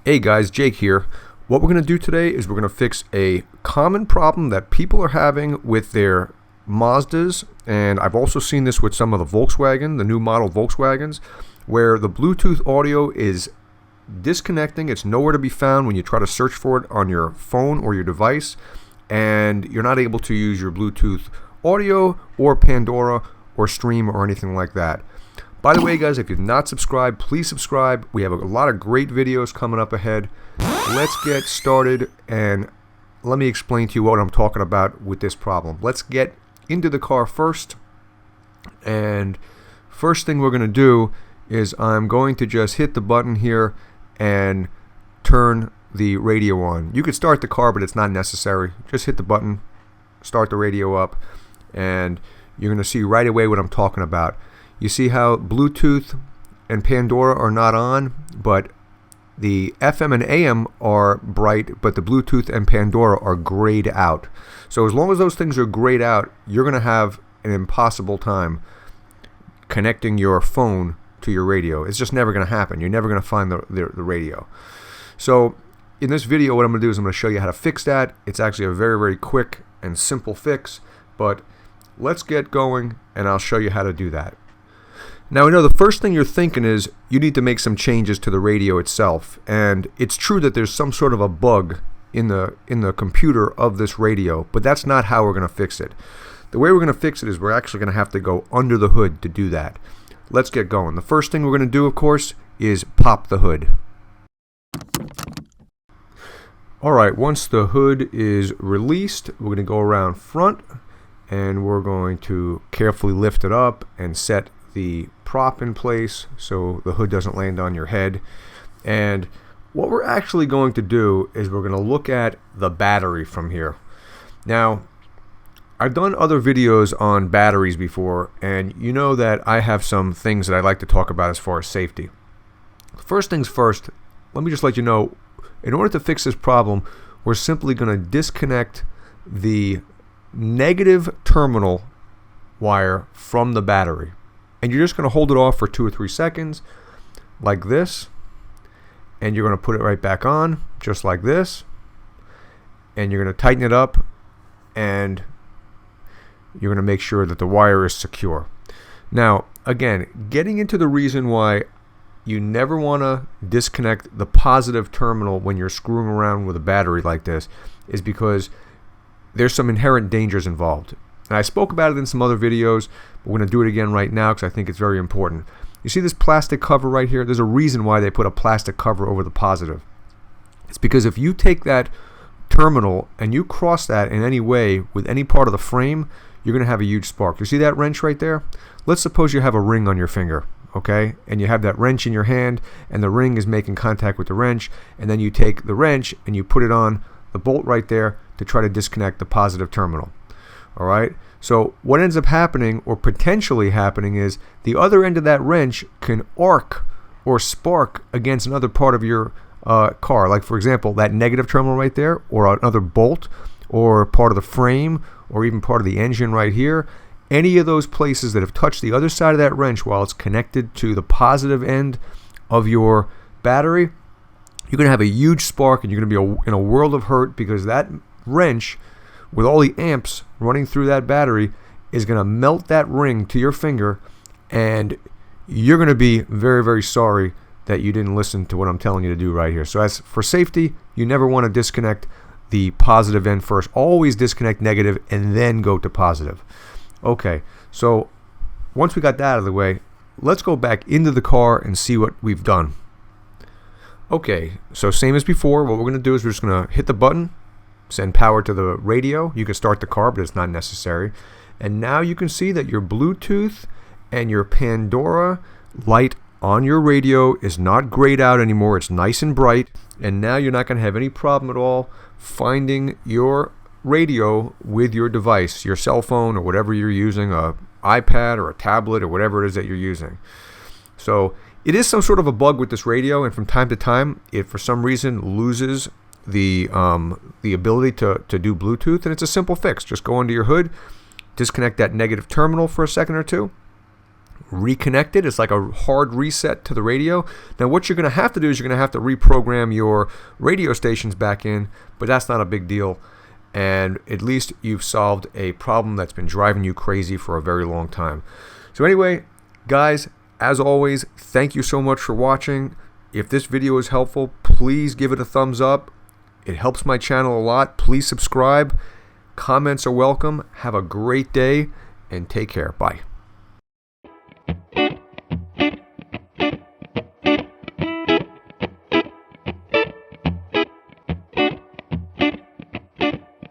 Hey guys, Jake here. What we're going to do today is we're going to fix a common problem that people are having with their Mazdas, and I've also seen this with some of the Volkswagen, the new model Volkswagens, where the Bluetooth audio is disconnecting. It's nowhere to be found when you try to search for it on your phone or your device, and you're not able to use your Bluetooth audio or Pandora or stream or anything like that. By the way, guys, if you've not subscribed, please subscribe. We have a lot of great videos coming up ahead. Let's get started, and let me explain to you what I'm talking about with this problem. Let's get into the car first, and first thing we're going to do is I'm going to just hit the button here and turn the radio on. You could start the car, but it's not necessary. Just hit the button, start the radio up, and you're going to see right away what I'm talking about. You see how Bluetooth and Pandora are not on, but the FM and AM are bright, but the Bluetooth and Pandora are grayed out. So as long as those things are grayed out, you're going to have an impossible time connecting your phone to your radio. It's just never going to happen. You're never going to find the radio. So in this video, what I'm going to do is I'm going to show you how to fix that. It's actually a very, very quick and simple fix, but let's get going and I'll show you how to do that. Now, I know the first thing you're thinking is you need to make some changes to the radio itself, and it's true that there's some sort of a bug in the computer of this radio, but that's not how we're going to fix it. The way we're going to fix it is we're actually going to have to go under the hood to do that. Let's get going. The first thing we're going to do, of course, is pop the hood. Alright, once the hood is released, we're going to go around front, and we're going to carefully lift it up and set the prop in place so the hood doesn't land on your head. And what we're actually going to do is we're going to look at the battery from here. Now, I've done other videos on batteries before, and you know that I have some things that I like to talk about as far as safety. First things first, let me just let you know, in order to fix this problem, we're simply going to disconnect the negative terminal wire from the battery. And you're just going to hold it off for 2 or 3 seconds like this, and you're going to put it right back on just like this, and you're going to tighten it up, and you're going to make sure that the wire is secure. Now, again, getting into the reason why you never want to disconnect the positive terminal when you're screwing around with a battery like this is because there's some inherent dangers involved. And I spoke about it in some other videos, but we're going to do it again right now because I think it's very important. You see this plastic cover right here? There's a reason why they put a plastic cover over the positive. It's because if you take that terminal and you cross that in any way with any part of the frame, you're going to have a huge spark. You see that wrench right there? Let's suppose you have a ring on your finger, okay? And you have that wrench in your hand, and the ring is making contact with the wrench, and then you take the wrench and you put it on the bolt right there to try to disconnect the positive terminal. Alright, so what ends up happening, or potentially happening, is the other end of that wrench can arc or spark against another part of your car. Like, for example, that negative terminal right there, or another bolt, or part of the frame, or even part of the engine right here. Any of those places that have touched the other side of that wrench while it's connected to the positive end of your battery, you're going to have a huge spark, and you're going to be in a world of hurt because that wrench, with all the amps running through that battery, is going to melt that ring to your finger, and you're going to be very, very sorry that you didn't listen to what I'm telling you to do right here. So as for safety, you never want to disconnect the positive end first. Always disconnect negative and then go to positive. Okay, so once we got that out of the way, let's go back into the car and see what we've done. Okay, so same as before, what we're going to do is we're just going to hit the button, send power to the radio. You can start the car, but it's not necessary. And now you can see that your Bluetooth and your Pandora light on your radio is not grayed out anymore. It's nice and bright. And now you're not going to have any problem at all finding your radio with your device, your cell phone or whatever you're using, a iPad or a tablet or whatever it is that you're using. So it is some sort of a bug with this radio, and from time to time it for some reason loses the ability to do Bluetooth, and it's a simple fix. Just go under your hood, disconnect that negative terminal for a second or two, reconnected. It's like a hard reset to the radio. Now what you're going to have to do is you're going to have to reprogram your radio stations back in, but that's not a big deal. And at least you've solved a problem that's been driving you crazy for a very long time. So anyway, guys, as always, thank you so much for watching. If this video is helpful, please give it a thumbs up. It helps my channel a lot. Please subscribe. Comments are welcome. Have a great day and take care. Bye.